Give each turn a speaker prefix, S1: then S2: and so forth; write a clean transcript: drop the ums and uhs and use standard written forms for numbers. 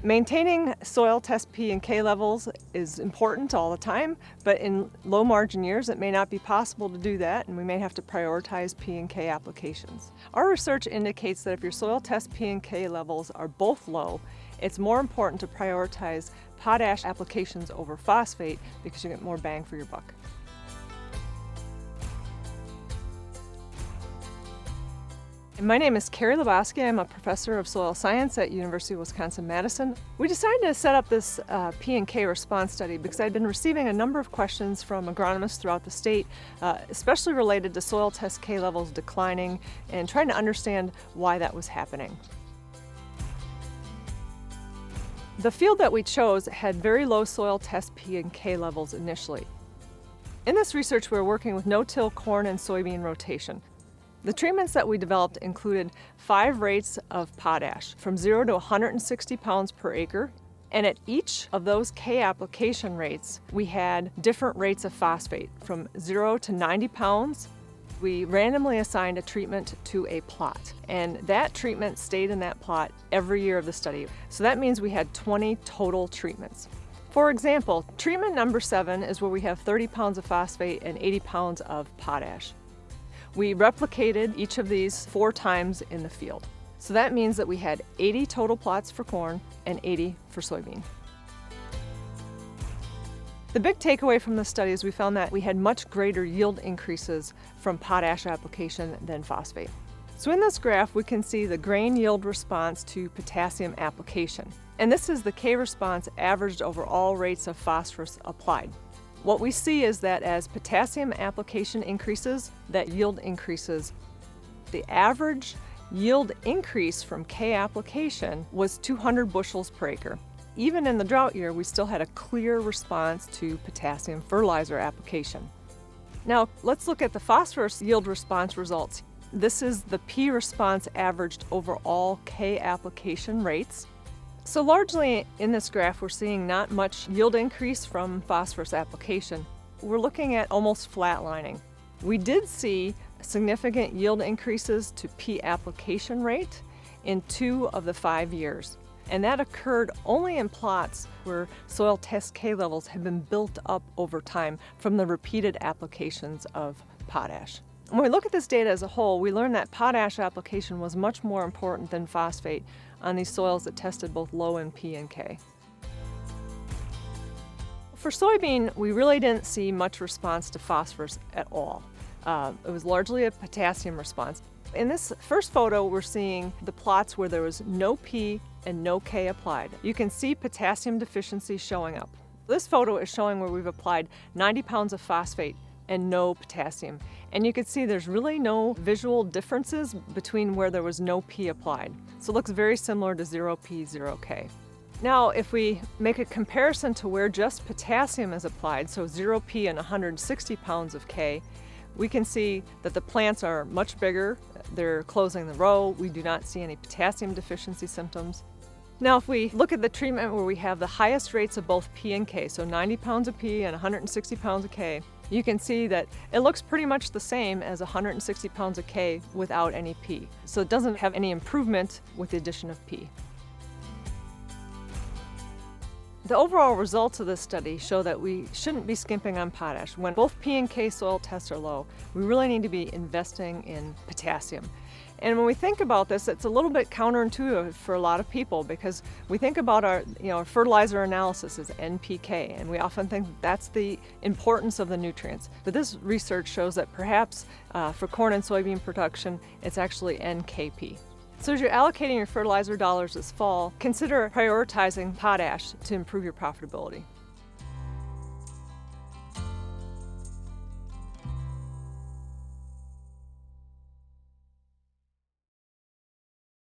S1: Maintaining soil test P and K levels is important all the time, but in low margin years it may not be possible to do that, and we may have to prioritize P and K applications. Our research indicates that if your soil test P and K levels are both low, it's more important to prioritize potash applications over phosphate because you get more bang for your buck. My name is Carrie Laboski. I'm a professor of soil science at University of Wisconsin-Madison. We decided to set up this P and K response study because I'd been receiving a number of questions from agronomists throughout the state, especially related to soil test K levels declining and trying to understand why that was happening. The field that we chose had very low soil test P and K levels initially. In this research, we were working with no-till corn and soybean rotation. The treatments that we developed included 5 rates of potash, from 0 to 160 pounds per acre, and at each of those K application rates, we had different rates of phosphate, from 0 to 90 pounds. We randomly assigned a treatment to a plot, and that treatment stayed in that plot every year of the study. So that means we had 20 total treatments. For example, treatment number 7 is where we have 30 pounds of phosphate and 80 pounds of potash. We replicated each of these 4 times in the field. So that means that we had 80 total plots for corn and 80 for soybean. The big takeaway from the study is we found that we had much greater yield increases from potash application than phosphate. So in this graph, we can see the grain yield response to potassium application. And this is the K response averaged over all rates of phosphorus applied. What we see is that as potassium application increases, that yield increases. The average yield increase from K application was 200 bushels per acre. Even in the drought year, we still had a clear response to potassium fertilizer application. Now, let's look at the phosphorus yield response results. This is the P response averaged over all K application rates. So largely in this graph, we're seeing not much yield increase from phosphorus application. We're looking at almost flatlining. We did see significant yield increases to P application rate in 2 of the 5 years. And that occurred only in plots where soil test K levels have been built up over time from the repeated applications of potash. When we look at this data as a whole, we learned that potash application was much more important than phosphate on these soils that tested both low in P and K. For soybean, we really didn't see much response to phosphorus at all. It was largely a potassium response. In this first photo, we're seeing the plots where there was no P and no K applied. You can see potassium deficiency showing up. This photo is showing where we've applied 90 pounds of phosphate and no potassium. And you can see there's really no visual differences between where there was no P applied. So it looks very similar to 0P, 0K. Now, if we make a comparison to where just potassium is applied, so 0P and 160 pounds of K, we can see that the plants are much bigger, they're closing the row, we do not see any potassium deficiency symptoms. Now, if we look at the treatment where we have the highest rates of both P and K, so 90 pounds of P and 160 pounds of K, you can see that it looks pretty much the same as 160 pounds of K without any P. So it doesn't have any improvement with the addition of P. The overall results of this study show that we shouldn't be skimping on potash. When both P and K soil tests are low, we really need to be investing in potassium. And when we think about this, it's a little bit counterintuitive for a lot of people because we think about our fertilizer analysis as NPK, and we often think that's the importance of the nutrients. But this research shows that perhaps for corn and soybean production, it's actually NKP. So as you're allocating your fertilizer dollars this fall, consider prioritizing potash to improve your profitability.